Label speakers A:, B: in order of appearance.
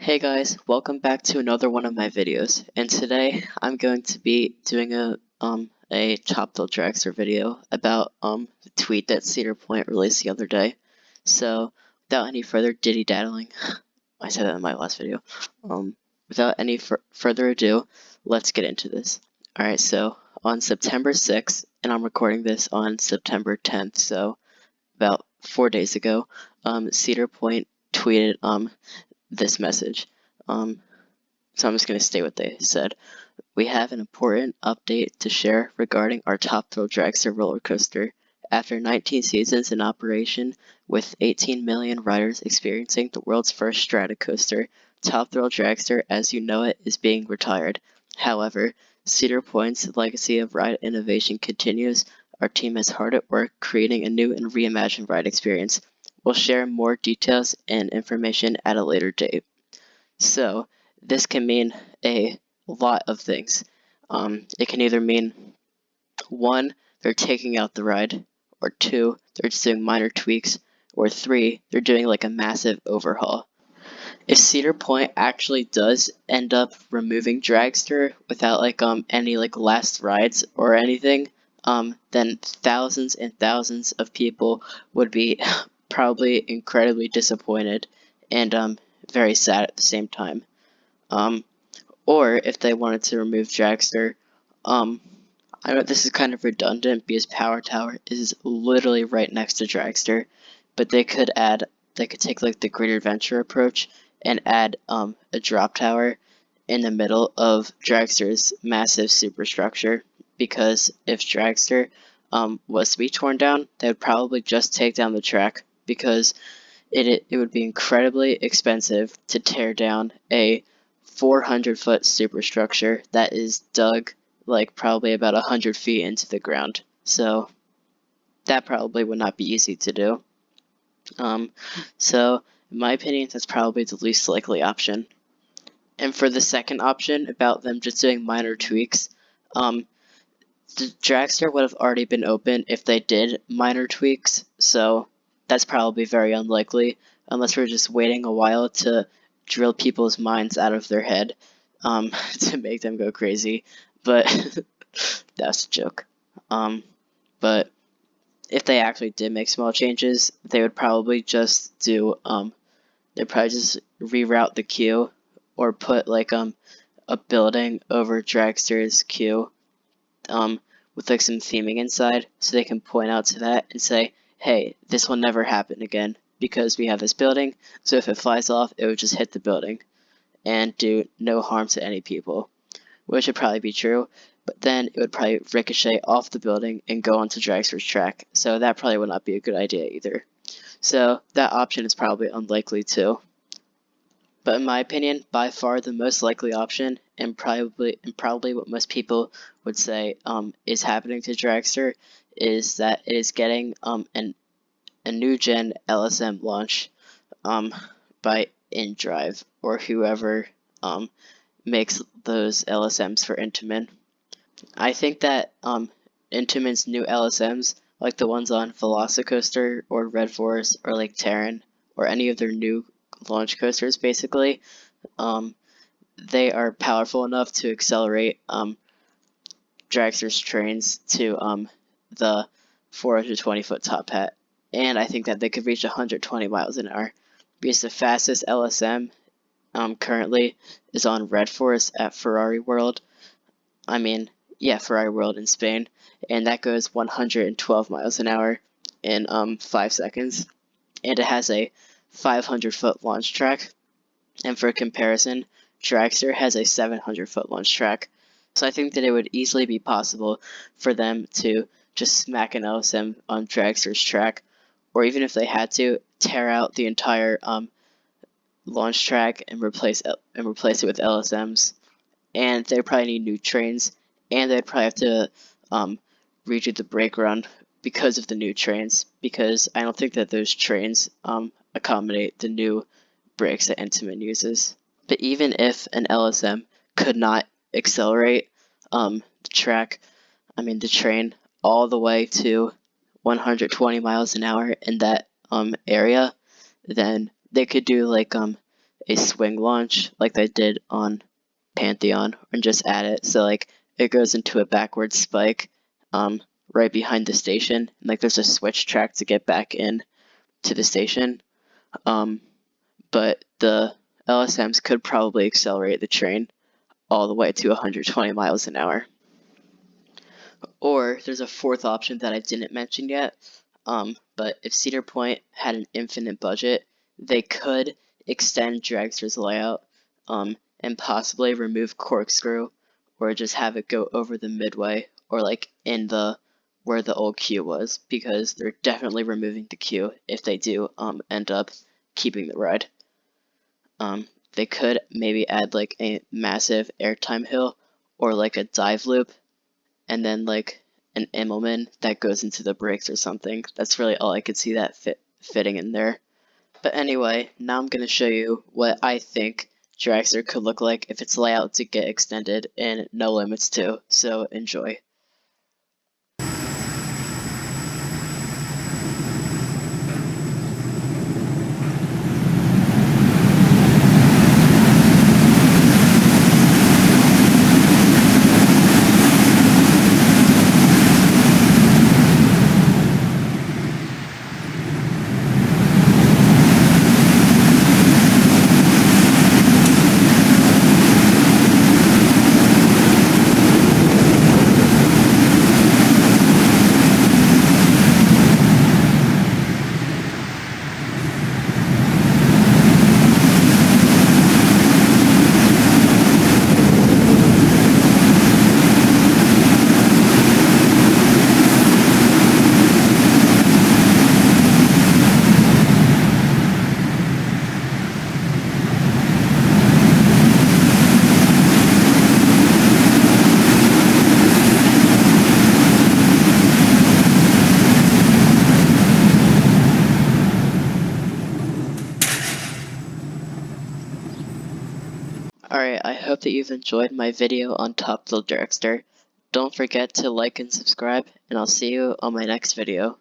A: Hey guys, welcome back to another one of my videos. And today I'm going to be doing a Thrill Dragster video about the tweet that Cedar Point released the other day. So without any further diddy-daddling, I said that in my last video. Without any further ado, let's get into this. Alright, so on September 6th, and I'm recording this on September 10th, so about 4 days ago, Cedar Point tweeted this message. So I'm just going to state what they said. We have an important update to share regarding our top Thrill Dragster roller coaster. After 19 seasons in operation, with 18 million riders experiencing the world's first strata coaster, Top Thrill Dragster as you know it is being retired. However, Cedar Point's legacy of ride innovation continues. Our team is hard at work creating a new and reimagined ride experience. We'll share more details and information at a later date. So this can mean a lot of things. It can either mean 1, they're taking out the ride, or 2, they're just doing minor tweaks, or 3, they're doing like a massive overhaul. If Cedar Point actually does end up removing Dragster without any last rides or anything, then thousands and thousands of people would be probably incredibly disappointed and very sad at the same time. Or if they wanted to remove Dragster, I know this is kind of redundant because Power Tower is literally right next to Dragster, but they could take like the Great Adventure approach and add a drop tower in the middle of Dragster's massive superstructure, because if Dragster was to be torn down, they would probably just take down the track, because it would be incredibly expensive to tear down a 400-foot superstructure that is dug like probably about 100 feet into the ground. So that probably would not be easy to do. So in my opinion, that's probably the least likely option. And for the second option about them just doing minor tweaks, the Dragster would have already been open if they did minor tweaks, so that's probably very unlikely, unless we're just waiting a while to drill people's minds out of their head to make them go crazy. But that's a joke. But if they actually did make small changes, they would probably just do they'd probably just reroute the queue, or put like a building over Dragster's queue with like some theming inside, so they can point out to that and say, hey, this will never happen again because we have this building, so if it flies off, it would just hit the building and do no harm to any people, which would probably be true, but then it would probably ricochet off the building and go onto Dragster's track, so that probably would not be a good idea either. So that option is probably unlikely too. But in my opinion, by far the most likely option, and probably what most people would say is happening to Dragster, is that it is getting a new gen LSM launch by InDrive, or whoever makes those LSMs for Intamin. I think that Intamin's new LSMs, like the ones on Velocicoaster or Red Forest or like Terran or any of their new launch coasters, basically, they are powerful enough to accelerate Dragster's trains to the 420-foot top hat, and I think that they could reach 120 miles an hour, because the fastest LSM currently is on Red Forest at Ferrari World. Ferrari World in Spain, and that goes 112 miles an hour in 5 seconds, and it has a 500-foot launch track. And for comparison, Dragster has a 700-foot launch track. So I think that it would easily be possible for them to just smack an LSM on Dragster's track, or even if they had to, tear out the entire launch track and replace it with LSMs. And they probably need new trains, and they'd probably have to redo the brake run because of the new trains, because I don't think that those trains accommodate the new brakes that Intamin uses. But even if an LSM could not accelerate the train all the way to 120 miles an hour in that area, then they could do like a swing launch like they did on Pantheon, and just add it so like it goes into a backward spike right behind the station, and like there's a switch track to get back in to the station. But the LSMs could probably accelerate the train all the way to 120 miles an hour. Or there's a fourth option that I didn't mention yet. But if Cedar Point had an infinite budget, they could extend Dragster's layout and possibly remove Corkscrew, or just have it go over the midway, or like in the where the old queue was, because they're definitely removing the queue if they do end up keeping the ride. They could maybe add like a massive airtime hill, or like a dive loop, and then like an Immelman that goes into the brakes or something. That's really all I could see that fitting in there. But anyway, now I'm going to show you what I think Dragster could look like if its layout to get extended in No Limits 2, so enjoy. Alright, I hope that you've enjoyed my video on Thrill Dragster. Don't forget to like and subscribe, and I'll see you on my next video.